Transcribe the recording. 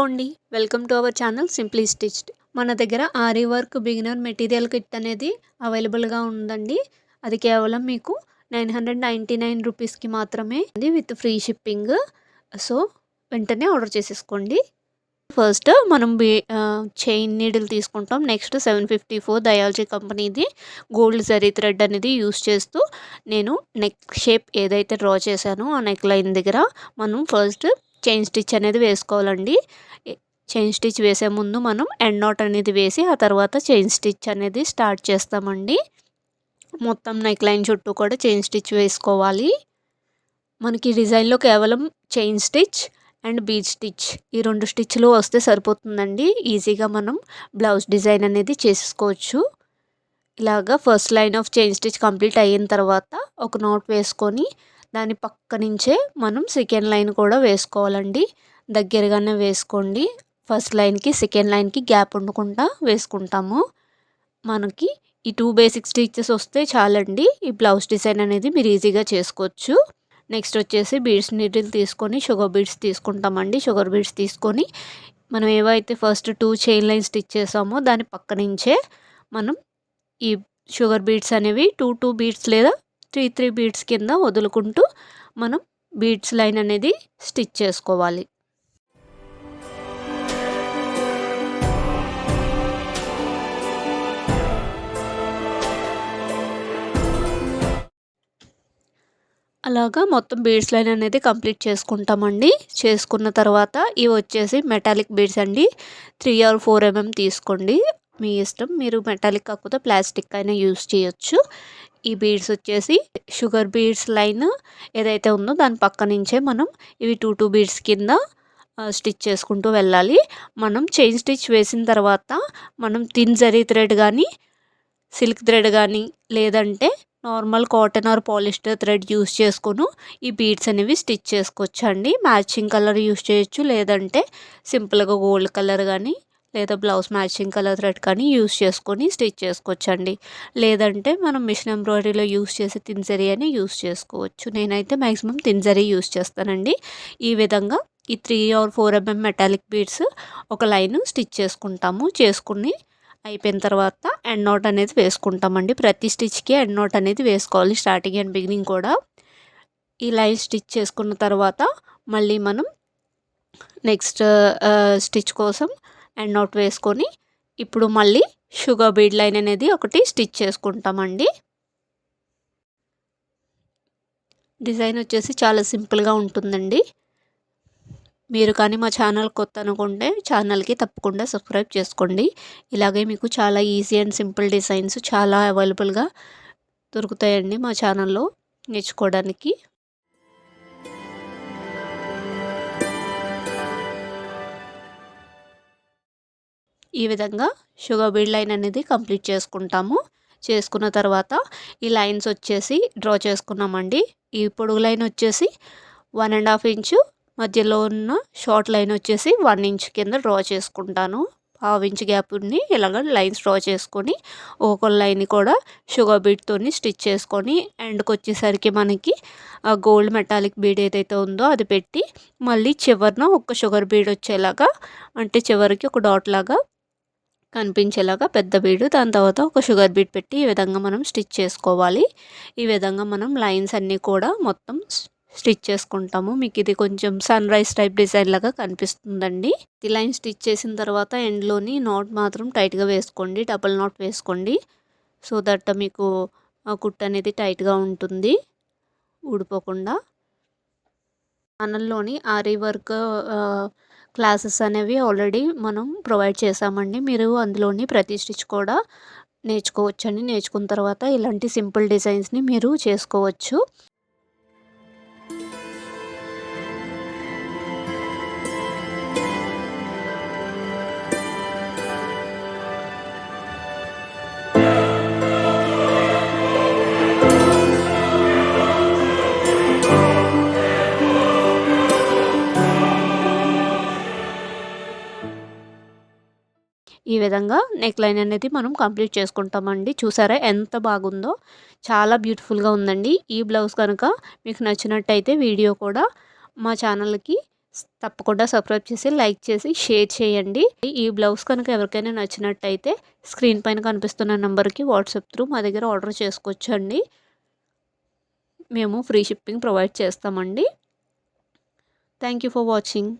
అండి, welcome to our channel simply stitched. మన దగ్గర ary work beginner material kit అనేది అవైలబుల్గా ఉందండి. అది కేవలం మీకు 999 రూపీస్కి మాత్రమే విత్ ఫ్రీ షిప్పింగ్. సో వెంటనే ఆర్డర్ చేసేసుకోండి. ఫస్ట్ మనం చైన్ నీడిల్ తీసుకుంటాం. నెక్స్ట్ 754 దయాల్జీ కంపెనీది గోల్డ్ జరీ థ్రెడ్ అనేది యూస్ చేస్తూ నేను నెక్ షేప్ ఏదైతే డ్రా చేశానో ఆ నెక్ లైన్ దగ్గర మనం ఫస్ట్ చైన్ స్టిచ్ అనేది వేసుకోవాలండి. చైన్ స్టిచ్ వేసే ముందు మనం ఎండ్ నాట్ అనేది వేసి ఆ తర్వాత చైన్ స్టిచ్ అనేది స్టార్ట్ చేస్తామండి. మొత్తం నెక్ లైన్ చుట్టూ కూడా చైన్ స్టిచ్ వేసుకోవాలి. మనకి డిజైన్లో కేవలం chain stitch and bead stitch ఈ 2 స్టిచ్లు వస్తే సరిపోతుందండి. ఈజీగా మనం బ్లౌజ్ డిజైన్ అనేది చేసుకోవచ్చు. ఇలాగా first line of chain stitch complete అయిన తర్వాత ఒక నాట్ వేసుకొని దాని పక్క నుంచే మనం సెకండ్ లైన్ కూడా వేసుకోవాలండి. దగ్గరగానే వేసుకోండి. ఫస్ట్ లైన్కి సెకండ్ లైన్కి గ్యాప్ ఉండకుండా వేసుకుంటాము. మనకి ఈ 2 బేసిక్ స్టిచెస్ వస్తే చాలండి. ఈ బ్లౌజ్ డిజైన్ అనేది మీరు ఈజీగా చేసుకోవచ్చు. నెక్స్ట్ వచ్చేసి బీడ్స్ నీడిల్ తీసుకొని షుగర్ బీడ్స్ తీసుకుంటామండి. షుగర్ బీడ్స్ తీసుకొని మనం ఏవైతే ఫస్ట్ 2 చైన్ లైన్ స్టిచ్ చేసామో దాని పక్క నుంచే మనం ఈ షుగర్ బీడ్స్ అనేవి 2 బీడ్స్ లేదా 3 బీడ్స్ కింద వదులుకుంటూ మనం బీడ్స్ లైన్ అనేది స్టిచ్ చేసుకోవాలి. అలాగా మొత్తం బీడ్స్ లైన్ అనేది కంప్లీట్ చేసుకుంటామండి. చేసుకున్న తర్వాత ఇవి వచ్చేసి మెటాలిక్ బీడ్స్ అండి. 3 or 4 mm తీసుకోండి, మీ ఇష్టం. మీరు మెటాలిక్ కాకపోతే ప్లాస్టిక్ అయినా యూస్ చేయొచ్చు. ఈ బీడ్స్ వచ్చేసి షుగర్ బీడ్స్ లైన్ ఏదైతే ఉందో దాని పక్క నుంచే మనం ఇవి 2 బీడ్స్ కింద స్టిచ్ చేసుకుంటూ వెళ్ళాలి. మనం చైన్ స్టిచ్ వేసిన తర్వాత మనం థిన్ జరీ థ్రెడ్ కానీ సిల్క్ థ్రెడ్ కానీ లేదంటే normal cotton or polyester thread use చేసుకొని ఈ బీడ్స్ అనేవి స్టిచ్ చేసుకోవచ్చు అండి. మ్యాచింగ్ కలర్ యూస్ చేయొచ్చు, లేదంటే సింపుల్గా గోల్డ్ కలర్ కానీ లేదా బ్లౌజ్ మ్యాచింగ్ కలర్ థ్రెడ్ కానీ యూస్ చేసుకొని స్టిచ్ చేసుకోవచ్చు అండి. లేదంటే మనం మిషన్ ఎంబ్రాయిడరీలో యూస్ చేసే థిన్ జరీ అని యూస్ చేసుకోవచ్చు. నేనైతే మ్యాక్సిమం థిన్ జరీ యూస్ చేస్తానండి. ఈ విధంగా ఈ 3 or 4 mm మెటాలిక్ బీడ్స్ ఒక లైన్ స్టిచ్ చేసుకుంటాము. చేసుకుని అయిపోయిన తర్వాత ఎండ్ నాట్ అనేది వేసుకుంటామండి. ప్రతి స్టిచ్కి ఎండ్ నాట్ అనేది వేసుకోవాలి, స్టార్టింగ్ అండ్ బిగినింగ్ కూడా. ఈ లైన్ స్టిచ్ చేసుకున్న తర్వాత మళ్ళీ మనం నెక్స్ట్ స్టిచ్ కోసం ఎండ్ నాట్ వేసుకొని ఇప్పుడు మళ్ళీ షుగర్ బీడ్ లైన్ అనేది ఒకటి స్టిచ్ చేసుకుంటామండి. డిజైన్ వచ్చేసి చాలా సింపుల్గా ఉంటుందండి. మీరు కానీ మా ఛానల్ కొత్త అనుకుంటే ఛానల్కి తప్పకుండా సబ్స్క్రైబ్ చేసుకోండి. ఇలాగే మీకు చాలా ఈజీ అండ్ సింపుల్ డిజైన్స్ చాలా అవైలబుల్గా దొరుకుతాయండి మా ఛానల్లో నేర్చుకోవడానికి. ఈ విధంగా షుగర్ బీడ్ లైన్ అనేది కంప్లీట్ చేసుకుంటాము. చేసుకున్న తర్వాత ఈ లైన్స్ వచ్చేసి డ్రా చేసుకున్నామండి. ఈ పొడుగు లైన్ వచ్చేసి 1.5 ఇంచు, మధ్యలో ఉన్న షార్ట్ లైన్ వచ్చేసి 1 ఇంచ్ కింద డ్రా చేసుకుంటాను. 1/2 ఇంచ్ గ్యాప్ని ఇలాగ లైన్స్ డ్రా చేసుకొని ఒక లైన్ కూడా షుగర్ బీడ్తో స్టిచ్ చేసుకొని ఎండ్కి వచ్చేసరికి మనకి గోల్డ్ మెటాలిక్ బీడ్ ఏదైతే ఉందో అది పెట్టి మళ్ళీ చివరిన ఒక షుగర్ బీడ్ వచ్చేలాగా, అంటే చివరికి ఒక డాట్ లాగా కనిపించేలాగా పెద్ద బీడు, దాని తర్వాత ఒక షుగర్ బీడ్ పెట్టి ఈ విధంగా మనం స్టిచ్ చేసుకోవాలి. ఈ విధంగా మనం లైన్స్ అన్నీ కూడా మొత్తం స్టిచ్ చేసుకుంటాము. మీకు ఇది కొంచెం సన్ రైజ్ టైప్ డిజైన్ లాగా కనిపిస్తుందండి. ఈ లైన్ స్టిచ్ చేసిన తర్వాత ఎండ్లోని నాట్ మాత్రం టైట్గా వేసుకోండి, డబుల్ నాట్ వేసుకోండి. సో దట్ మీకు కుట్టు అనేది టైట్గా ఉంటుంది, ఊడిపోకుండా. ఛానల్లోని ఆరీ వర్క్ క్లాసెస్ అనేవి ఆల్రెడీ మనం ప్రొవైడ్ చేసామండి. మీరు అందులోని ప్రతి స్టిచ్ కూడా నేర్చుకోవచ్చండి. నేర్చుకున్న తర్వాత ఇలాంటి సింపుల్ డిజైన్స్ని మీరు చేసుకోవచ్చు. ఈ విధంగా నెక్ లైన్ అనేది మనం కంప్లీట్ చేసుకుంటామండి. చూసారా ఎంత బాగుందో, చాలా బ్యూటిఫుల్గా ఉందండి. ఈ బ్లౌజ్ కనుక మీకు నచ్చినట్టయితే వీడియో కూడా మా ఛానల్కి తప్పకుండా సబ్స్క్రైబ్ చేసి లైక్ చేసి షేర్ చేయండి. ఈ బ్లౌజ్ కనుక ఎవరికైనా నచ్చినట్టయితే స్క్రీన్ పైన కనిపిస్తున్న నెంబర్కి వాట్సాప్ త్రూ మా దగ్గర ఆర్డర్ చేసుకోవచ్చండి. మేము ఫ్రీ షిప్పింగ్ ప్రొవైడ్ చేస్తామండి. Thank you for watching.